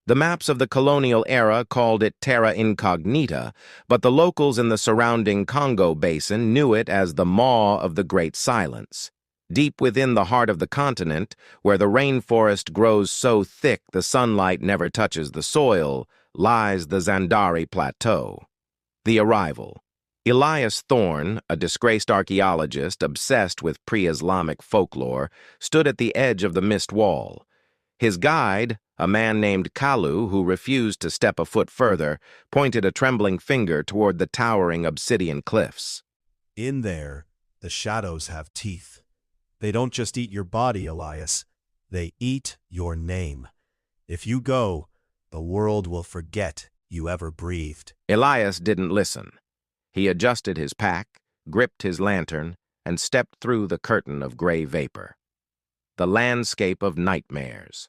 The maps of the colonial era called it Terra Incognita, but the locals in the surrounding Congo basin knew it as the Maw of the Great Silence. Deep within the heart of the continent, where the rainforest grows so thick the sunlight never touches the soil, lies the Zandari Plateau. The arrival. Elias Thorne, a disgraced archaeologist obsessed with pre-Islamic folklore, stood at the edge of the mist wall. His guide, a man named Kalu, who refused to step a foot further, pointed a trembling finger toward the towering obsidian cliffs. In there, the shadows have teeth. They don't just eat your body, Elias. They eat your name. If you go, the world will forget you ever breathed. Elias didn't listen. He adjusted his pack, gripped his lantern, and stepped through the curtain of gray vapor. The landscape of nightmares.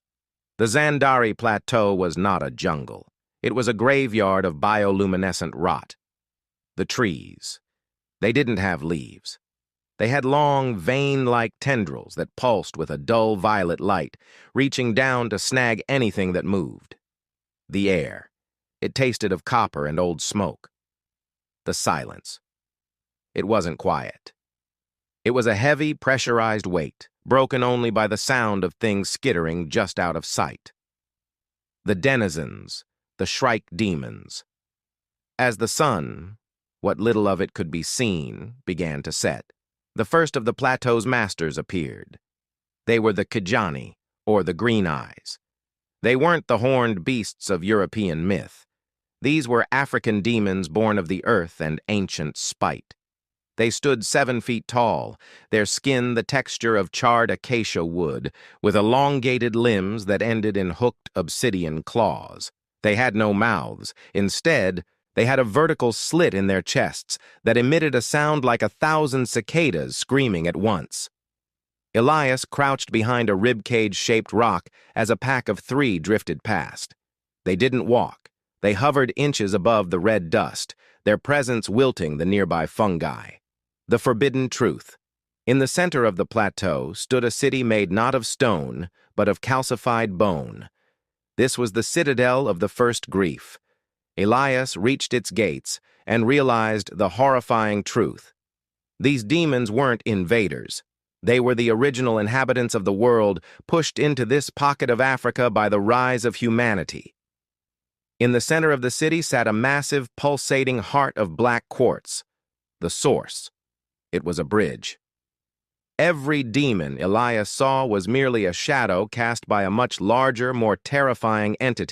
The Zandari Plateau was not a jungle. It was a graveyard of bioluminescent rot. The trees. They didn't have leaves. They had long, vein-like tendrils that pulsed with a dull violet light, reaching down to snag anything that moved. The air. It tasted of copper and old smoke. The silence. It wasn't quiet. It was a heavy, pressurized weight, broken only by the sound of things skittering just out of sight. The denizens, the Shrike demons. As the sun, what little of it could be seen, began to set, the first of the plateau's masters appeared. They were the Kijani, or the Green Eyes. They weren't the horned beasts of European myth. These were African demons born of the earth and ancient spite. They stood 7 feet tall, their skin the texture of charred acacia wood, with elongated limbs that ended in hooked obsidian claws. They had no mouths. Instead, they had a vertical slit in their chests that emitted a sound like 1,000 cicadas screaming at once. Elias crouched behind a ribcage-shaped rock as a pack of 3 drifted past. They didn't walk. They hovered inches above the red dust, their presence wilting the nearby fungi. The forbidden truth. In the center of the plateau stood a city made not of stone, but of calcified bone. This was the citadel of the first grief. Elias reached its gates and realized the horrifying truth. These demons weren't invaders. They were the original inhabitants of the world, pushed into this pocket of Africa by the rise of humanity. In the center of the city sat a massive, pulsating heart of black quartz. The source. It was a bridge. Every demon Elias saw was merely a shadow cast by a much larger, more terrifying entity